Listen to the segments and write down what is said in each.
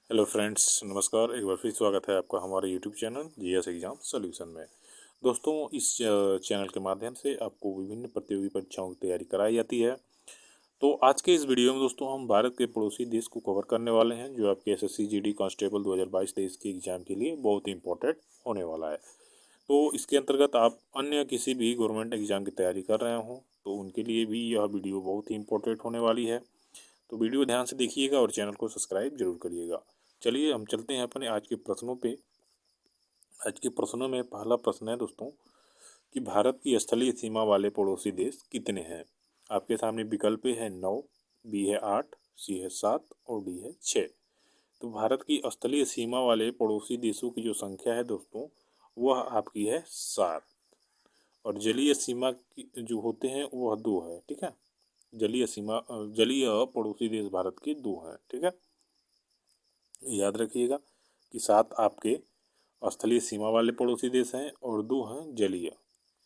Hello friends, नमस्कार। एक बार फिर स्वागत है आपका हमारे YouTube channel GS exam solution में। दोस्तों, इस चैनल के माध्यम से आपको विभिन्न प्रतियोगी परीक्षाओं की तैयारी कराई जाती है। तो आज के इस वीडियो में दोस्तों हम भारत के पड़ोसी देश को कवर करने वाले हैं, जो आपके एसएससी जीडी कांस्टेबल 2022-23 के एग्जाम के लिए बहुत ही इंपॉर्टेंट होने वाला है। तो इसके अंतर्गत आप अन्य किसी भी गवर्नमेंट एग्जाम की तैयारी कर रहे हों तो उनके लिए भी यह वीडियो बहुत ही इंपॉर्टेंट होने वाली है। तो वीडियो ध्यान से देखिएगा और चैनल को सब्सक्राइब जरूर करिएगा। चलिए हम चलते हैं अपने आज के प्रश्नों पे। आज के प्रश्नों में पहला प्रश्न है दोस्तों कि भारत की स्थलीय सीमा वाले पड़ोसी देश कितने हैं। आपके सामने विकल्प है 9, बी है 8, सी है 7 और डी है 6। तो भारत की स्थलीय सीमा वाले पड़ोसी देशों की जो संख्या है दोस्तों वह आपकी है 7। और जलीय सीमा की जो होते हैं वह 2 है। ठीक है, जलीय पड़ोसी देश भारत के 2 हैं। ठीक है, याद रखिएगा कि 7 आपके स्थलीय सीमा वाले पड़ोसी देश हैं और 2 हैं जलीय।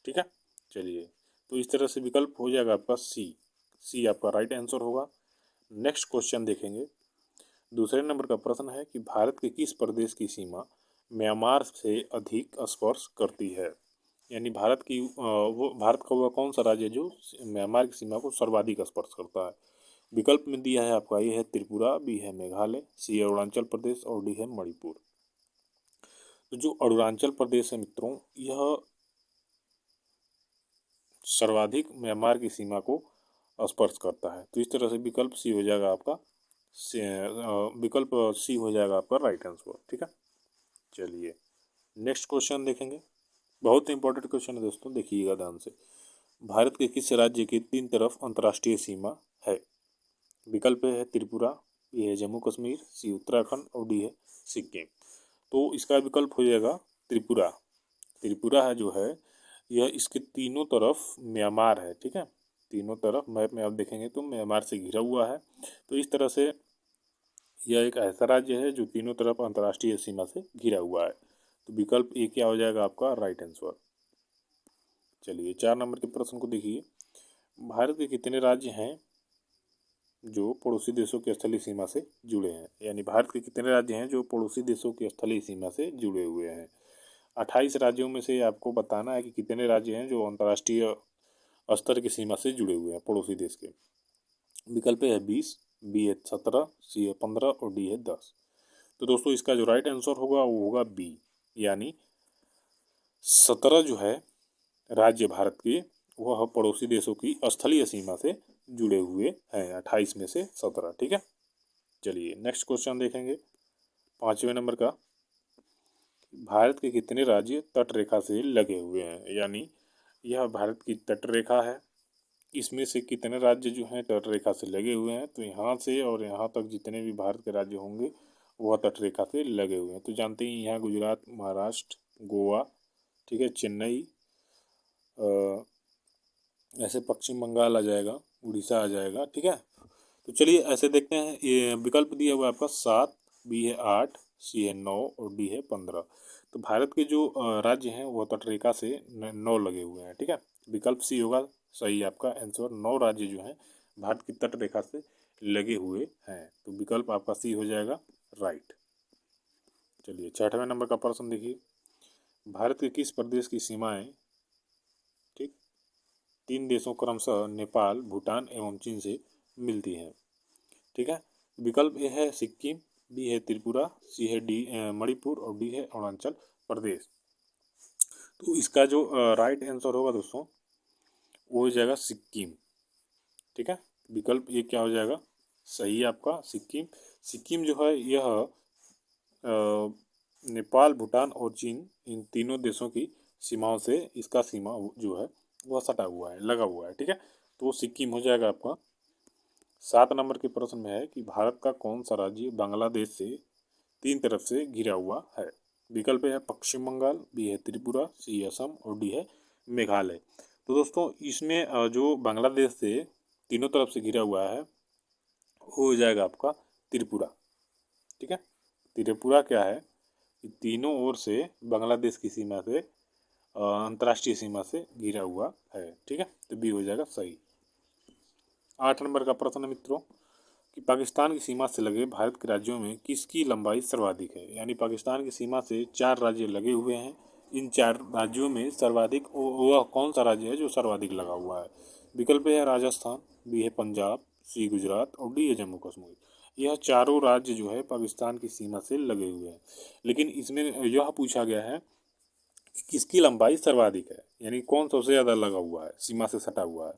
ठीक है, चलिए तो इस तरह से विकल्प हो जाएगा आपका सी आपका राइट आंसर होगा। नेक्स्ट क्वेश्चन देखेंगे। दूसरे नंबर का प्रश्न है कि भारत के किस प्रदेश की सीमा म्यांमार से अधिक स्पर्श करती है। यानी भारत का वह कौन सा राज्य है जो म्यांमार की सीमा को सर्वाधिक स्पर्श करता है। विकल्प में दिया है आपका ए है त्रिपुरा, बी है मेघालय, सी है अरुणाचल प्रदेश और डी है मणिपुर। तो जो अरुणाचल प्रदेश है मित्रों, यह सर्वाधिक म्यांमार की सीमा को स्पर्श करता है। तो इस तरह से विकल्प सी हो जाएगा आपका विकल्प सी हो जाएगा आपका राइट आंसर। ठीक है, चलिए नेक्स्ट क्वेश्चन देखेंगे। बहुत इंपॉर्टेंट क्वेश्चन है दोस्तों, देखिएगा ध्यान से। भारत के किस राज्य की 3 तरफ अंतर्राष्ट्रीय सीमा है। विकल्प है त्रिपुरा, बी है जम्मू कश्मीर, सी उत्तराखंड और डी है सिक्किम। तो इसका विकल्प हो जाएगा त्रिपुरा। त्रिपुरा है जो है यह इसके तीनों तरफ म्यांमार है। ठीक है, तीनों तरफ मैप में आप देखेंगे तो म्यांमार से घिरा हुआ है। तो इस तरह से यह एक ऐसा राज्य है जो तीनों तरफ अंतर्राष्ट्रीय सीमा से घिरा हुआ है। तो विकल्प ए क्या हो जाएगा आपका राइट आंसर। चलिए 4 नंबर के प्रश्न को देखिए। भारत के कितने राज्य हैं जो पड़ोसी देशों की स्थलीय सीमा से जुड़े हैं। यानी भारत के कितने राज्य हैं जो पड़ोसी देशों की स्थलीय सीमा से जुड़े हुए हैं। 28 राज्यों में से आपको बताना है कि कितने राज्य हैं जो अंतर्राष्ट्रीय स्तर की सीमा से जुड़े हुए हैं पड़ोसी देश के। विकल्प है 20, बी है 17, सी है 15 और डी है 10। तो दोस्तों इसका जो राइट आंसर होगा वो होगा बी, यानी 17 जो है राज्य भारत के वह पड़ोसी देशों की स्थलीय सीमा से जुड़े हुए हैं। 28 में से 17। ठीक है, चलिए नेक्स्ट क्वेश्चन देखेंगे 5वें नंबर का। भारत के कितने राज्य तट रेखा से लगे हुए हैं। यानी यह भारत की तट रेखा है, इसमें से कितने राज्य जो हैं तट रेखा से लगे हुए हैं। तो यहाँ से और यहाँ तक जितने भी भारत के राज्य होंगे वह तट रेखा से लगे हुए हैं। तो जानते हैं यहाँ गुजरात, महाराष्ट्र, गोवा, ठीक है, चेन्नई, ऐसे पश्चिम बंगाल आ जाएगा, उड़ीसा आ जाएगा। ठीक है, तो चलिए ऐसे देखते हैं। ये विकल्प दिया हुआ है आपका 7, बी है 8, सी है 9 और डी है 15। तो भारत के जो राज्य हैं वो तटरेखा से 9 लगे हुए हैं। ठीक है, विकल्प सी होगा सही आपका आंसर। 9 राज्य जो हैं भारत की तटरेखा से लगे हुए हैं। तो विकल्प आपका सी हो जाएगा राइट। चलिए 6वें नंबर का प्रश्न देखिए। भारत के किस प्रदेश की सीमाएं ठीक 3 देशों क्रमशः नेपाल, भूटान एवं चीन से मिलती हैं। ठीक है, विकल्प ए है सिक्किम, बी है त्रिपुरा, सी है मणिपुर और डी है अरुणाचल प्रदेश। तो इसका जो राइट आंसर होगा दोस्तों वो हो जाएगा सिक्किम। ठीक है, विकल्प ए क्या हो जाएगा सही है आपका सिक्किम। सिक्किम जो है यह नेपाल, भूटान और चीन इन तीनों देशों की सीमाओं से इसका सीमा जो है वह सटा हुआ है, लगा हुआ है। ठीक है, तो सिक्किम हो जाएगा आपका। 7 नंबर के प्रश्न में है कि भारत का कौन सा राज्य बांग्लादेश से 3 तरफ से घिरा हुआ है। विकल्प है पश्चिम बंगाल, बी है त्रिपुरा, सी असम और डी है मेघालय। तो दोस्तों इसमें जो बांग्लादेश से तीनों तरफ से घिरा हुआ है वो हो जाएगा आपका त्रिपुरा। ठीक है, त्रिपुरा क्या है कि तीनों ओर से बांग्लादेश की सीमा से अंतर्राष्ट्रीय सीमा से घिरा हुआ है। ठीक है, तो बी हो जाएगा सही। 8 नंबर का प्रश्न मित्रों, कि पाकिस्तान की सीमा से लगे भारत के राज्यों में किसकी लंबाई सर्वाधिक है। यानी पाकिस्तान की सीमा से 4 राज्य लगे हुए हैं, इन 4 राज्यों में सर्वाधिक वह कौन सा राज्य है जो सर्वाधिक लगा हुआ है। विकल्प है राजस्थान, बी है पंजाब, सी गुजरात और डी है जम्मू कश्मीर। यह चारों राज्य जो है पाकिस्तान की सीमा से लगे हुए हैं, लेकिन इसमें यह पूछा गया है कि किसकी लंबाई सर्वाधिक है, यानी कौन सबसे ज़्यादा लगा हुआ है, सीमा से सटा हुआ है।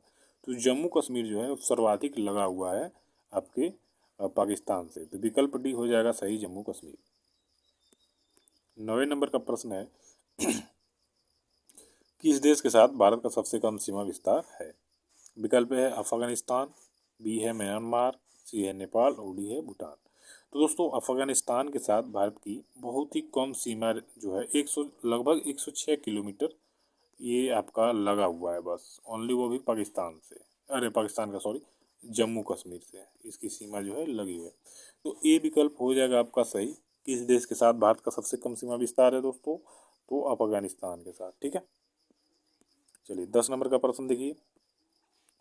तो जम्मू कश्मीर जो है सर्वाधिक लगा हुआ है आपके पाकिस्तान से। तो विकल्प डी हो जाएगा सही, जम्मू कश्मीर। 9वें नंबर का प्रश्न है किस देश के साथ भारत का सबसे कम सीमा विस्तार है। विकल्प है अफगानिस्तान, बी है म्यांमार, सी है नेपाल और डी है भूटान। तो दोस्तों अफगानिस्तान के साथ भारत की बहुत ही कम सीमा जो है 100 लगभग 106 किलोमीटर ये आपका लगा हुआ है बस, ओनली वो भी पाकिस्तान से, अरे पाकिस्तान का सॉरी, जम्मू कश्मीर से इसकी सीमा जो है लगी हुई है। तो ए विकल्प हो जाएगा आपका सही। किस देश के साथ भारत का सबसे कम सीमा विस्तार है दोस्तों, तो अफगानिस्तान के साथ। ठीक है, चलिए 10 नंबर का प्रश्न देखिए,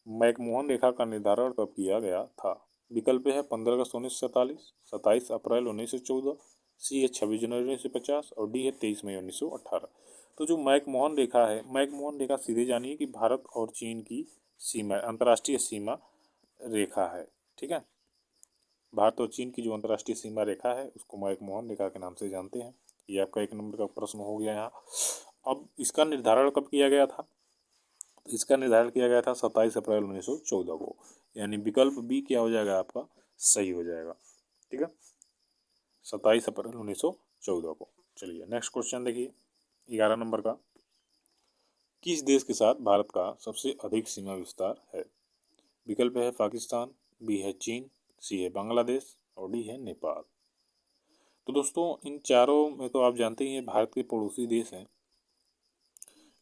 मैकमोहन रेखा का निर्धारण कब किया गया था। विकल्प है 15 अगस्त 1947, 27 अप्रैल 1914, सी है 26 जनवरी 1950 और डी है 23 मई 1918। तो जो मैकमोहन रेखा है, मैकमोहन रेखा सीधे जानिए कि भारत और चीन की सीमा, अंतर्राष्ट्रीय सीमा रेखा है। ठीक है, भारत और चीन की जो अंतर्राष्ट्रीय सीमा रेखा है उसको मैकमोहन रेखा के नाम से जानते हैं। ये आपका 1 नंबर का प्रश्न हो गया यहाँ। अब इसका निर्धारण कब किया गया था, इसका निर्धारण किया गया था 27 अप्रैल 1914 को, यानी विकल्प बी क्या हो जाएगा आपका सही हो जाएगा। ठीक है, 27 अप्रैल 1914 को। चलिए नेक्स्ट क्वेश्चन देखिए 11 नंबर का, किस देश के साथ भारत का सबसे अधिक सीमा विस्तार है। विकल्प है पाकिस्तान, बी है चीन, सी है बांग्लादेश और डी है नेपाल। तो दोस्तों इन चारों में तो आप जानते ही हैं भारत के पड़ोसी देश हैं,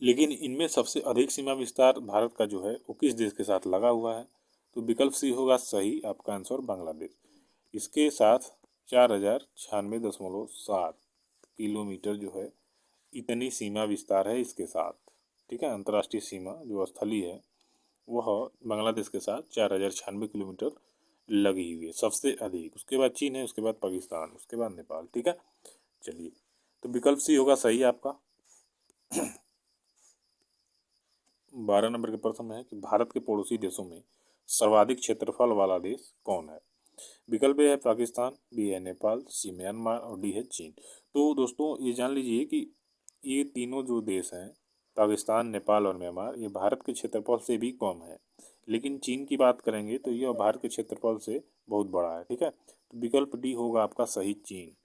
लेकिन इनमें सबसे अधिक सीमा विस्तार भारत का जो है वो किस देश के साथ लगा हुआ है। तो विकल्प सी होगा सही, आपका आंसर बांग्लादेश। इसके साथ 4096.7 किलोमीटर जो है इतनी सीमा विस्तार है इसके साथ। ठीक है, अंतर्राष्ट्रीय सीमा जो स्थलीय है वह बांग्लादेश के साथ 4096 किलोमीटर लगी हुई है सबसे अधिक। उसके बाद चीन है, उसके बाद पाकिस्तान, उसके बाद नेपाल। ठीक है, चलिए तो विकल्प सी होगा सही आपका। 12 नंबर के प्रश्न में है कि भारत के पड़ोसी देशों में सर्वाधिक क्षेत्रफल वाला देश कौन है। विकल्प है पाकिस्तान, बी है नेपाल, सी म्यांमार और डी है चीन। तो दोस्तों ये जान लीजिए कि ये तीनों जो देश हैं पाकिस्तान, नेपाल और म्यांमार, ये भारत के क्षेत्रफल से भी कम है, लेकिन चीन की बात करेंगे तो यह भारत के क्षेत्रफल से बहुत बड़ा है। ठीक है, तो विकल्प डी होगा आपका सही, चीन,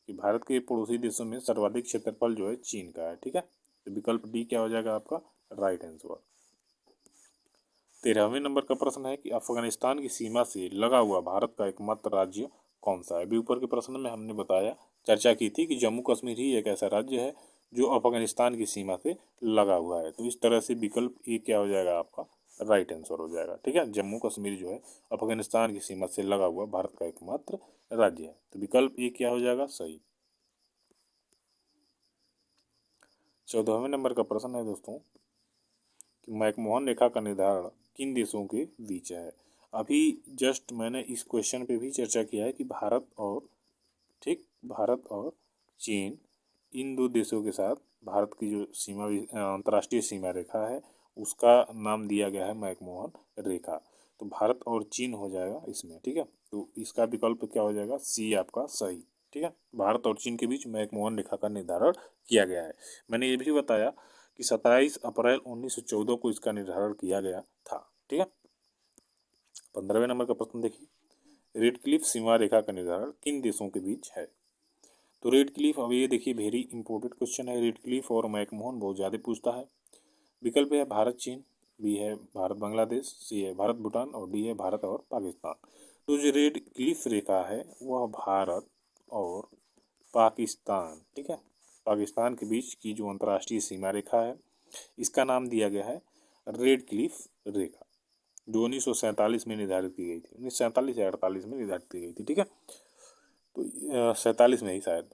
कि भारत के पड़ोसी देशों में सर्वाधिक क्षेत्रफल जो है चीन का है। ठीक है, तो विकल्प डी क्या हो जाएगा आपका राइट आंसर। 13वें नंबर का प्रश्न है कि अफगानिस्तान की सीमा से लगा हुआ भारत का एकमात्र राज्य कौन सा है। अभी ऊपर के प्रश्न में हमने बताया, चर्चा की थी कि जम्मू कश्मीर ही एक ऐसा राज्य है जो अफगानिस्तान की सीमा से लगा हुआ है। तो इस तरह से विकल्प ए क्या हो जाएगा आपका राइट आंसर हो जाएगा। ठीक है, जम्मू कश्मीर जो है अफगानिस्तान की सीमा से लगा हुआ भारत का एकमात्र राज्य है। तो विकल्प ए क्या हो जाएगा सही। 14वें नंबर का प्रश्न है दोस्तों कि मैकमोहन रेखा का निर्धारण किन देशों के बीच है। अभी जस्ट मैंने इस क्वेश्चन पे भी चर्चा किया है कि भारत और चीन, इन दो देशों के साथ भारत की जो सीमा अंतर्राष्ट्रीय सीमा रेखा है उसका नाम दिया गया है मैकमोहन रेखा। तो भारत और चीन हो जाएगा इसमें। ठीक है, तो इसका विकल्प क्या हो जाएगा सी आपका सही। ठीक है, भारत और चीन के बीच मैकमोहन रेखा का निर्धारण किया गया है। मैंने ये भी बताया कि 27 अप्रैल 1914 को इसका निर्धारण किया गया था। ठीक है, 15वें नंबर का प्रश्न देखिए, रेड क्लिफ सीमा रेखा का निर्धारण किन देशों के बीच है। तो रेड क्लिफ, अब ये देखिए वेरी इंपॉर्टेंट क्वेश्चन है, रेड क्लिफ और मैकमोहन बहुत ज़्यादा पूछता है। विकल्प है भारत चीन, बी है भारत बांग्लादेश, सी है भारत भूटान और डी है भारत और पाकिस्तान। तो जो रेड क्लिफ रेखा है वह भारत और पाकिस्तान, ठीक है, पाकिस्तान के बीच की जो अंतर्राष्ट्रीय सीमा रेखा है इसका नाम दिया गया है रेड क्लिफ रेखा, जो 1947 में निर्धारित की गई थी। 1947 या 48 में निर्धारित की गई थी। ठीक है, तो 47 में ही शायद।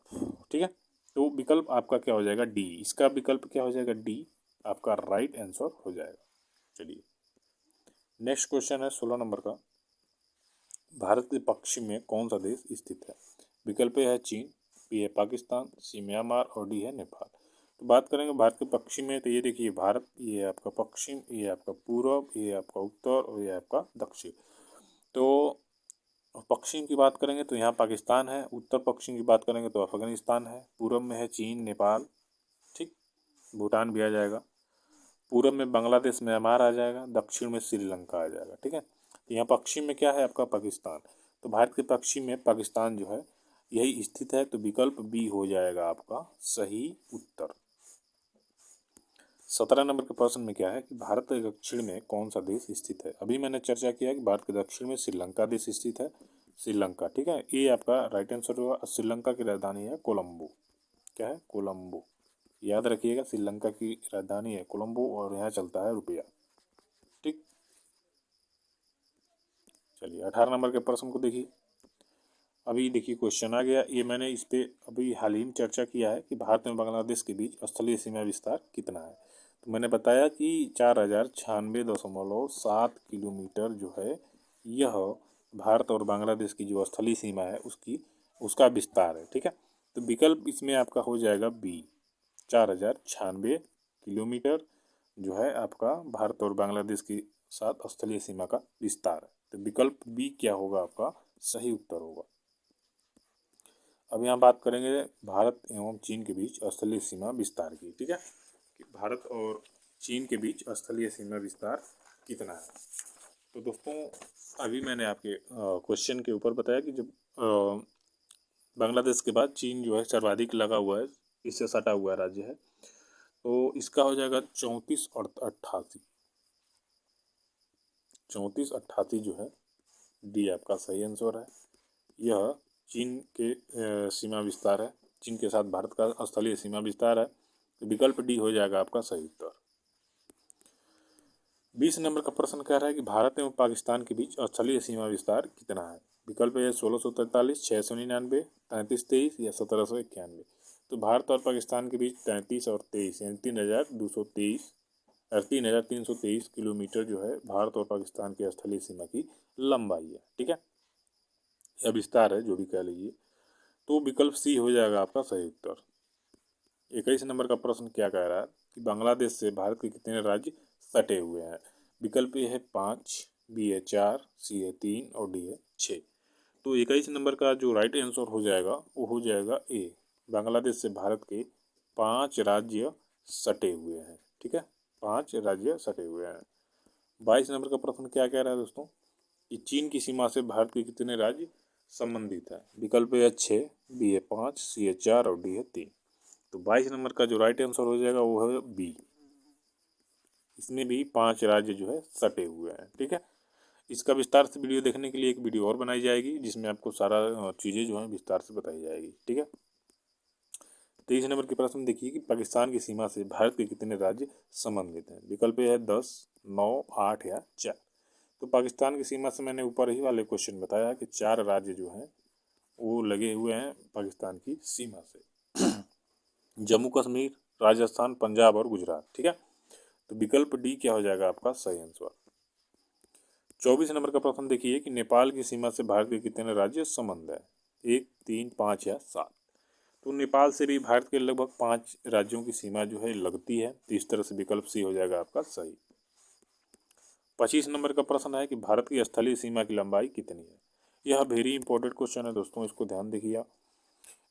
ठीक है, तो विकल्प आपका क्या हो जाएगा डी, इसका विकल्प क्या हो जाएगा डी आपका राइट आंसर हो जाएगा। चलिए नेक्स्ट क्वेश्चन है 16 नंबर का, भारत के पश्चिम में कौन सा देश स्थित है? विकल्प ए है चीन, बी है पाकिस्तान, सी म्यांमार और डी है नेपाल। तो बात करेंगे भारत के पश्चिम में, तो ये देखिए भारत, ये है आपका पश्चिम, ये है आपका पूर्व, ये है आपका उत्तर और ये है आपका दक्षिण। तो पश्चिम की बात करेंगे तो यहाँ पाकिस्तान है, उत्तर पश्चिम की बात करेंगे तो अफगानिस्तान है, पूर्व में है चीन नेपाल, ठीक, भूटान भी आ जाएगा, पूर्व में बांग्लादेश म्यांमार आ जाएगा, दक्षिण में श्रीलंका आ जाएगा, ठीक है। तो यहाँ पश्चिम में क्या है आपका पाकिस्तान, तो भारत के पश्चिम में पाकिस्तान जो है यही स्थित है, तो विकल्प बी हो जाएगा आपका सही उत्तर। 17 नंबर के प्रश्न में क्या है कि भारत के दक्षिण में कौन सा देश स्थित है? अभी मैंने चर्चा किया कि भारत के दक्षिण में श्रीलंका देश स्थित है, श्रीलंका, ठीक है, ये आपका राइट आंसर होगा। श्रीलंका की राजधानी है कोलंबो, क्या है, कोलंबो, याद रखिएगा, श्रीलंका की राजधानी है कोलंबो और यहाँ चलता है रुपया, ठीक। चलिए 18 नंबर के प्रश्न को देखिए। अभी देखिए क्वेश्चन आ गया, ये मैंने इस पे अभी हाल ही में चर्चा किया है कि भारत में बांग्लादेश के बीच स्थलीय सीमा विस्तार कितना है। तो मैंने बताया कि 4096.7 किलोमीटर जो है यह भारत और बांग्लादेश की जो स्थलीय सीमा है उसका विस्तार है, ठीक है। तो विकल्प इसमें आपका हो जाएगा बी, 4096 किलोमीटर जो है आपका भारत और बांग्लादेश के साथ स्थलीय सीमा का विस्तार है। तो विकल्प बी क्या होगा आपका सही उत्तर होगा। अब यहाँ बात करेंगे भारत एवं चीन के बीच स्थलीय सीमा विस्तार की, ठीक है, कि भारत और चीन के बीच स्थलीय सीमा विस्तार कितना है। तो दोस्तों अभी मैंने आपके क्वेश्चन के ऊपर बताया कि जब बांग्लादेश के बाद चीन जो है सर्वाधिक लगा हुआ है, इससे सटा हुआ राज्य है, तो इसका हो जाएगा 34 और 88, 34 88 जो है डी आपका सही आंसर है। यह चीन के सीमा विस्तार है, चीन के साथ भारत का स्थलीय सीमा विस्तार है, तो विकल्प डी हो जाएगा आपका सही उत्तर। 20 नंबर का प्रश्न कह रहा है कि भारत एवं पाकिस्तान के बीच स्थलीय सीमा विस्तार कितना है? विकल्प है 1643, 699, 3323 या 1791। तो भारत और पाकिस्तान के बीच 33 और 23 यानी 3223 और 3323 किलोमीटर जो है भारत और पाकिस्तान की स्थलीय सीमा की लंबाई है, ठीक है, या विस्तार है, जो भी कह लीजिए। तो विकल्प सी हो जाएगा आपका सही उत्तर। 21 नंबर का प्रश्न क्या कह रहा है कि बांग्लादेश से भारत के कितने राज्य सटे हुए हैं? विकल्प ए है 5, बी है 4, सी है 3 और डी है 6। तो 21 नंबर का जो राइट आंसर हो जाएगा वो हो जाएगा ए, बांग्लादेश से भारत के 5 राज्य सटे हुए हैं, ठीक है, 5 राज्य सटे हुए हैं। 22 नंबर का प्रश्न क्या कह रहा है दोस्तों कि चीन की सीमा से भारत के कितने राज्य संबंधित है? विकल्प ए है 6, बी है 5, सी है 4 और डी है 3। तो 22 नंबर का जो राइट आंसर हो जाएगा वो है बी, इसमें भी 5 राज्य जो है सटे हुए हैं, ठीक है। इसका विस्तार से वीडियो देखने के लिए एक वीडियो और बनाई जाएगी जिसमें आपको सारा चीज़ें जो है विस्तार से बताई जाएगी, ठीक है। 23 नंबर के प्रश्न देखिए कि पाकिस्तान की सीमा से भारत के कितने राज्य संबंधित हैं? विकल्प है 10, 9, 8 या 4। तो पाकिस्तान की सीमा से मैंने ऊपर ही वाले क्वेश्चन बताया कि 4 राज्य जो हैं वो लगे हुए हैं पाकिस्तान की सीमा से, जम्मू कश्मीर, राजस्थान, पंजाब और गुजरात, ठीक है। तो विकल्प डी क्या हो जाएगा आपका सही आंसर। 24 नंबर का प्रश्न देखिए कि नेपाल की सीमा से भारत के कितने राज्य संबंध है? 1, 3, 5 या 7। तो नेपाल से भी भारत के लगभग 5 राज्यों की सीमा जो है लगती है, तो इस तरह से विकल्प सी हो जाएगा आपका सही। 25 नंबर का प्रश्न है कि भारत की स्थलीय सीमा की लंबाई कितनी है? यह वेरी इंपॉर्टेंट क्वेश्चन है दोस्तों, इसको ध्यान देखिए आप।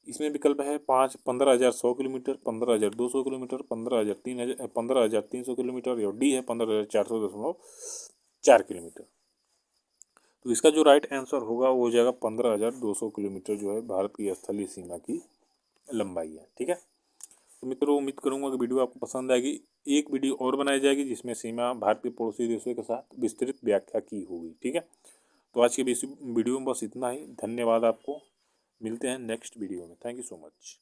इसमें विकल्प है 15,100 किलोमीटर, 15,200 किलोमीटर, 15,300 किलोमीटर और डी है 15,400.4 किलोमीटर। तो इसका जो राइट आंसर होगा वो हो जाएगा 15,200 किलोमीटर जो है भारत की स्थलीय सीमा की लंबाई है, ठीक है। तो मित्रों उम्मीद करूंगा कि वीडियो आपको पसंद आएगी। एक वीडियो और बनाई जाएगी जिसमें सीमा भारत के पड़ोसी देशों के साथ विस्तृत व्याख्या की होगी, ठीक है। तो आज के वीडियो में बस इतना ही। धन्यवाद आपको, मिलते हैं नेक्स्ट वीडियो में। Thank you so much.